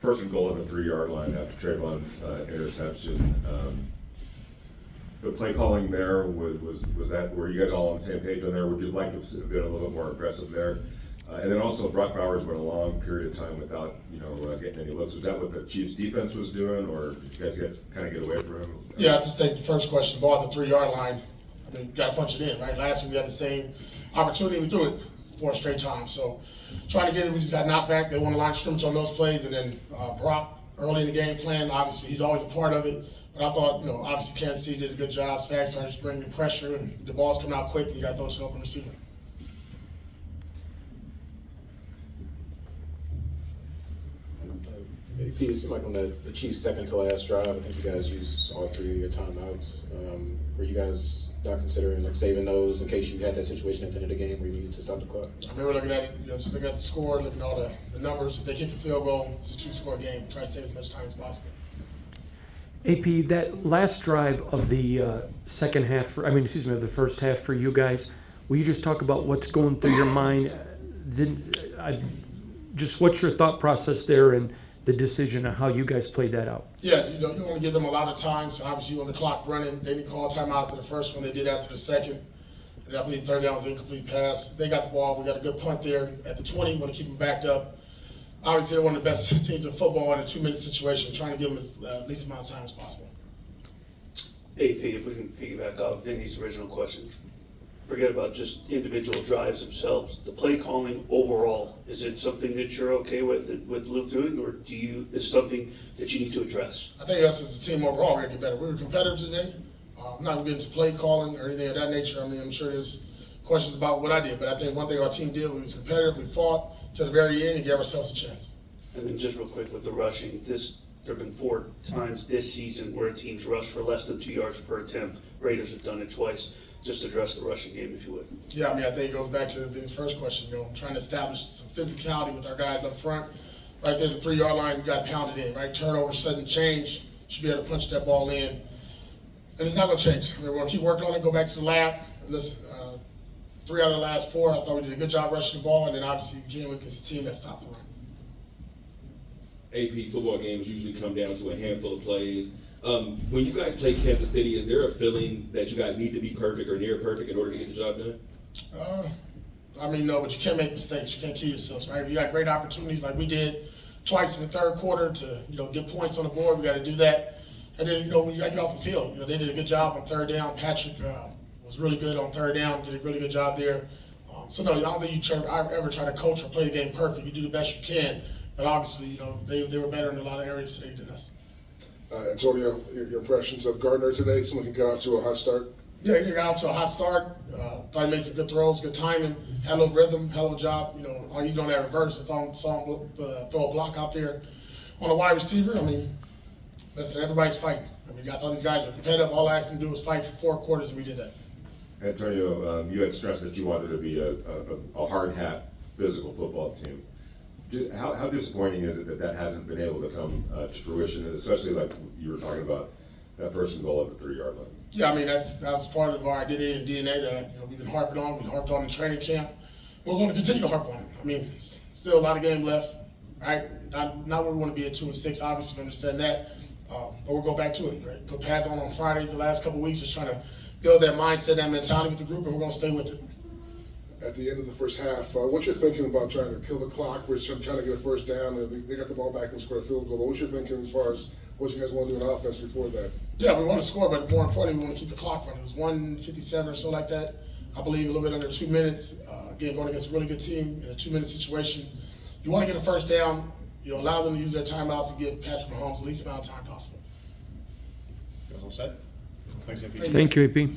first and goal at the 3-yard line after Trayvon's interception. The play calling there, was that, were you guys all on the same page on there? Would you like to have been a little bit more aggressive there? And then also, Brock Bowers went a long period of time without, getting any looks. Was that what the Chiefs' defense was doing, or did you guys kind of get away from him? Yeah, I'll just take the first question. Ball at the 3-yard line. I mean, you got to punch it in, right? Last week we had the same opportunity. We threw it 4 straight times. So trying to get it, we just got knocked back. They won the line of scrimmage on those plays, and then Brock early in the game plan. Obviously, he's always a part of it. But I thought, obviously Kansas City did a good job. Spags started just bringing pressure, and the ball's coming out quick, and you got to throw it to an open receiver. AP, it seemed like on the Chiefs' second to last drive, I think you guys used all 3 of your timeouts. Were you guys not considering saving those in case you had that situation at the end of the game where you needed to stop the clock? I mean, we're looking at it, just looking at the score, looking at all the numbers. If they kick a field goal, it's a 2-score game. Try to save as much time as possible. AP, that last drive of the second half, of the first half for you guys, will you just talk about what's going through your mind? What's your thought process there and the decision on how you guys played that out? Yeah, you want to give them a lot of time. So obviously, when the clock running, they didn't call timeout after the first one. They did after the second. And I believe third down was an incomplete pass. They got the ball. We got a good punt there at the 20. Want to keep them backed up. Obviously, they're one of the best teams in football in a 2-minute situation. Trying to give them as least amount of time as possible. AP, if we can piggyback off Vinny's original question, forget about just individual drives themselves. The play calling overall, is it something that you're okay with Luke doing, or is it something that you need to address? I think us as a team overall, we're going to get better. We were competitive today. I'm not going to get into play calling or anything of that nature. I mean, I'm sure there's questions about what I did, but I think one thing our team did, we was competitive. We fought to the very end and gave ourselves a chance. And then just real quick with the rushing, there have been 4 times this season where teams rushed for less than 2 yards per attempt. Raiders have done it twice. Just address the rushing game, if you would. Yeah, I mean, I think it goes back to Vinny's first question, trying to establish some physicality with our guys up front. Right there, the 3-yard line, you got to pound it in, right? Turnover, sudden change, should be able to punch that ball in. And it's not going to change. I mean, we're going to keep working on it, go back to the lab. Listen, 3 out of the last 4, I thought we did a good job rushing the ball, and then obviously you can't win against a team that stopped the run. AP, football games usually come down to a handful of plays. When you guys play Kansas City, is there a feeling that you guys need to be perfect or near perfect in order to get the job done? No, but you can't make mistakes. You can't kill yourselves, right? You got great opportunities like we did twice in the third quarter to, get points on the board. We got to do that. And then, we got to get off the field. They did a good job on third down. Patrick was really good on third down, did a really good job there. No, I don't think you ever try to coach or play the game perfect. You do the best you can. But obviously, they were better in a lot of areas today than us. Antonio, your impressions of Gardner today? Someone who got off to a hot start? Yeah, he got off to a hot start. Thought he made some good throws, good timing, had a little rhythm, hell of a job. All you doing that reverse. I saw him throw a block out there on a wide receiver. I mean, listen, everybody's fighting. I thought these guys were competitive. All I asked them to do was fight for 4 quarters, and we did that. Antonio, you had stressed that you wanted to be a hard hat, physical football team. How disappointing is it that hasn't been able to come to fruition, and especially like you were talking about that first and goal at the 3-yard line? Yeah, that's part of our identity and DNA that we've been harping on. We harped on in training camp. We're going to continue to harp on it. Still a lot of game left, right? Not where we want to be at 2-6. Obviously, we understand that, but we'll go back to it. Right? Put pads on Fridays the last couple of weeks, just trying to build that mindset, that mentality with the group, and we're going to stay with it. At the end of the first half, what you're thinking about trying to kill the clock? We're trying to get a first down, and they got the ball back and scored a field goal. But what you're thinking as far as what you guys want to do in offense before that? Yeah, we want to score, but more importantly, we want to keep the clock running. It was 1:57 or so like that. I believe a little bit under 2 minutes. Again, going against a really good team in a 2-minute situation. You want to get a first down. Allow them to use their timeouts and give Patrick Mahomes the least amount of time possible. You guys all set? Thanks, AP. Thank you, AP.